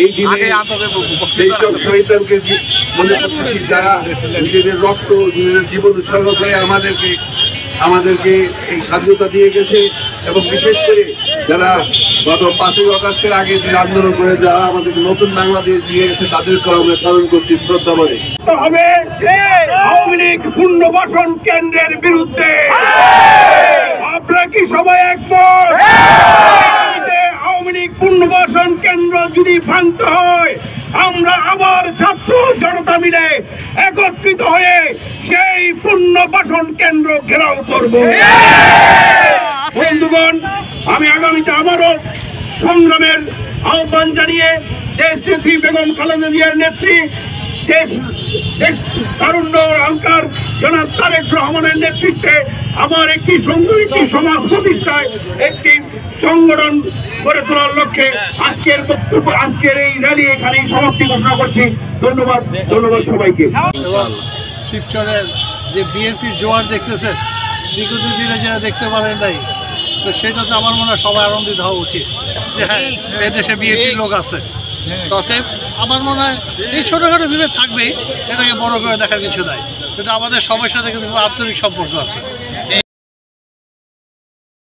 এই দিনে সেইসব শহীদদেরকে মনে করতেছি যারা নিজেদের রক্ত নিজেদের জীবন উৎসর্গ করে আমাদেরকে এই স্বাধীনতা দিয়ে গেছে, এবং বিশেষ করে যারা গত 5ই আগস্টের আগে যে আন্দোলন করে যারা আমাদেরকে নতুন বাংলাদেশ দিয়ে গেছে তাদেরকেও আমরা স্মরণ করছি শ্রদ্ধা করে। হবে আওয়ামী লীগ পুনর্বাসন কেন্দ্রের বিরুদ্ধে আপনারা কি সবাই একমত? আওয়ামী লীগ পুনর্বাসন কেন্দ্র যদি ভাঙতে হয় আমরা আবার ছাত্র জনতা মিলে একত্রিত হয়ে সেই পুনর্বাসন কেন্দ্র ঘেরাও করব। বন্ধুগণ, আমি আগামীতে আবারও সংগ্রামের আহ্বান জানিয়ে দেশনেত্রী বেগম খালেদা জিয়ার নেত্রী তারুণ্য অহংকার জনাব তারেক রহমানের নেতৃত্বে আমার একটি সংগঠিত সমাজ প্রতিষ্ঠায় একটি সংগঠন গড়ে তোলার লক্ষ্যে আজকের এই র্যালি এখানেই সমাপ্তি ঘোষণা করছি। ধন্যবাদ সবাইকে। শিবচরের যে বিএনপির জোয়ার দেখতেছেন বিগত দিনে যারা দেখতে পারেন নাই, তো সেটা তো আমার মনে হয় সবাই আনন্দিত হওয়া উচিত যে হ্যাঁ এদেশে বিএনপির লোক আছে। ততএব আমার মনে হয় এই ছোটোখাটো বিভেদ থাকবেই, এটাকে বড় করে দেখার কিছু নাই, কিন্তু আমাদের সবার সাথে কিন্তু আন্তরিক সম্পর্ক আছে।